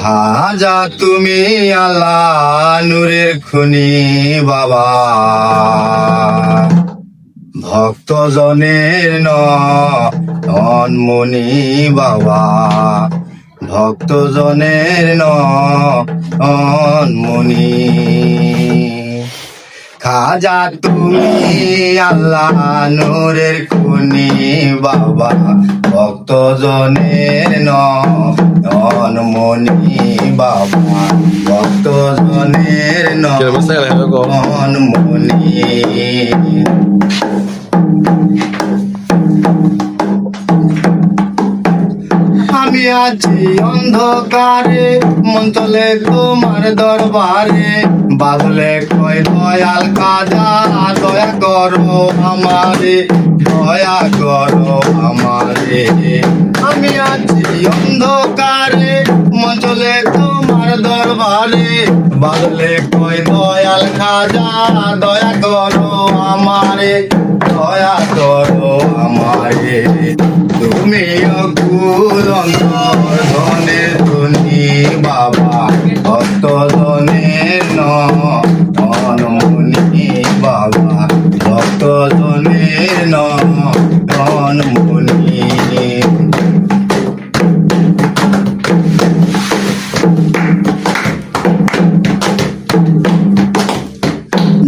খাজা তুমি আল্লাহ নূরের খনি বাবা, ভক্তজনের নয়নমণি বাবা, ভক্তজনের নয়নমণি। খাজা তুমি আল্লাহ নূরের খনি বাবা, ভক্তজনের নয়নমণি বাবা, ভক্তজনের নয়নমণি। আমি আছি অন্ধকারে, মন চলে তোমার দরবারে, বাদলে কয় দয়াল খাজা দয়া করো আমারে, দয়া করো আমারে। আমি আছি অন্ধকারে, মন চলে তোমার দরবারে, বাদলে কয় দয়াল খাজা দয়া করো আমারে, দয়া করো আমারে। তুমি অকুল অন্তর ধনের ধনী বাবা, ভক্তজনের নয়নমণি বাবা, ভক্তজনের নয়নমণি।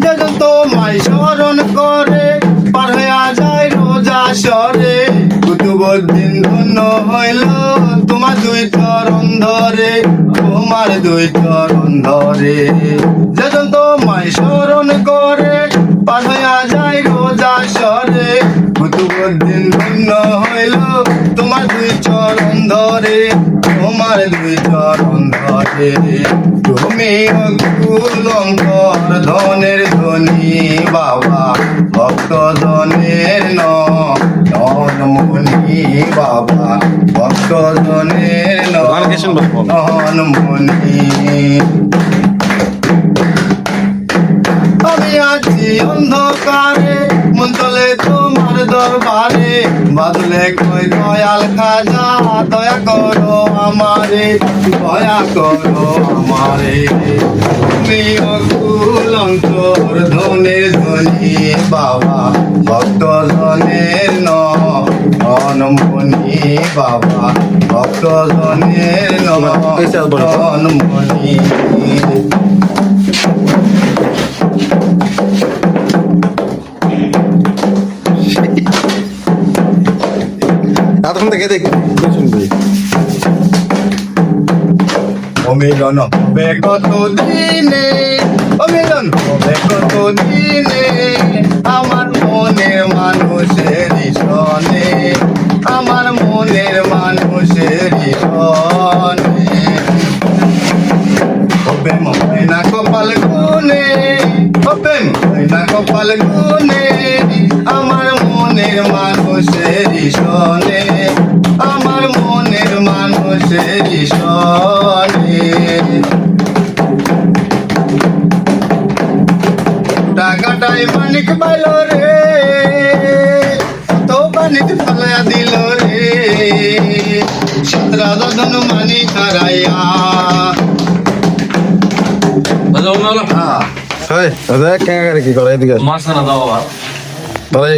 যেন তোমায় স্মরণ করে পার হইয়া যায় রোজা সরে, কুতুবউদ্দিন ধন্য হইল তোমার দুই চরণ ধরে, তোমার দুই চরণ ধরে। যেন তোমায় স্মরণ করে পার হইয়া যায় রোজা সরে, কুতুবউদ্দিন ধন্য হইল তোমার দুই চরণ ধরে, তোমার দুই চরণ ধরে। তুমি অকুল অন্তর ধনের ধনী বাবা, ভক্তজনের নয়নমণি বাবা, ভক্তজনের নয়নমণি। আমি আছি অন্ধকারে, মন চলে তোমার দরবারে, বাদলে কই দয়াল খাজা দয়া করো আমারে, দয়া করো আমারে। তুমি অকুল অন্তর ধনের ধনী বাবা, ভক্তজনের নয়নমণি বাবা, ভক্তজনের নয়নমণি। এতক্ষণ থেকে দেখ শুনবি। অমিলন হবে কত দিনে, অমিলন হবে কত দিনে, আমার মনের মানুষের সনে, আমার মনের মানুষের সনে। হবে ময়না কপাল গুনে, হবে ময়না কপাল গুনে, আমার মনের মানুষের সনে, আমার মনের মানুষের সনে। টাকাটাই মানিক পাইল রে, তো মানিক ফালাইয়া দিল রে, 17 ধন মানিক হারাইয়া। কি করে এদিকে মাছ না দাও তাহলে